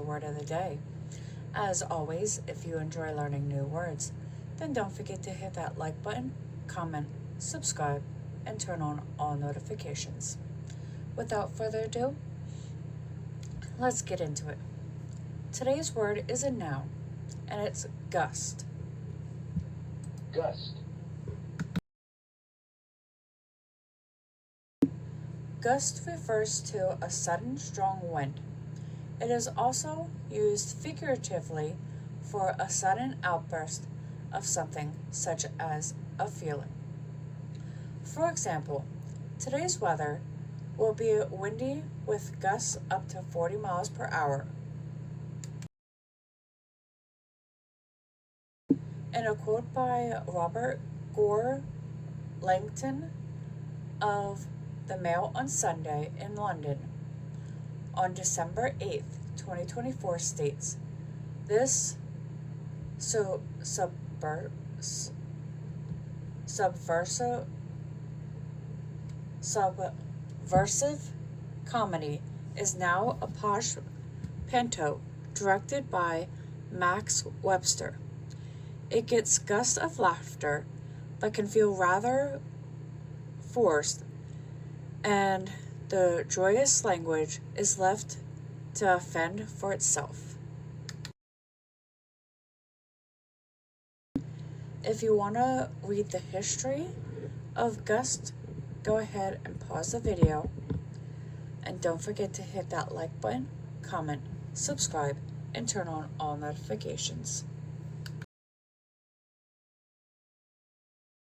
word of the day. As always, if you enjoy learning new words, then don't forget to hit that like button, comment, subscribe, and turn on all notifications. Without further ado, let's get into it. Today's word is a noun, and it's gust. Gust. Gust refers to a sudden strong wind. It is also used figuratively for a sudden outburst of something, such as a feeling. For example, today's weather will be windy with gusts up to 40 miles per hour. In a quote by Robert Gore Langton of the Mail on Sunday in London on December 8th, 2024 states, this subversive comedy is now a posh panto directed by Max Webster. It gets gusts of laughter, but can feel rather forced, and the joyous language is left to offend for itself. If you want to read the history of gust, go ahead and pause the video, and don't forget to hit that like button, comment, subscribe, and turn on all notifications.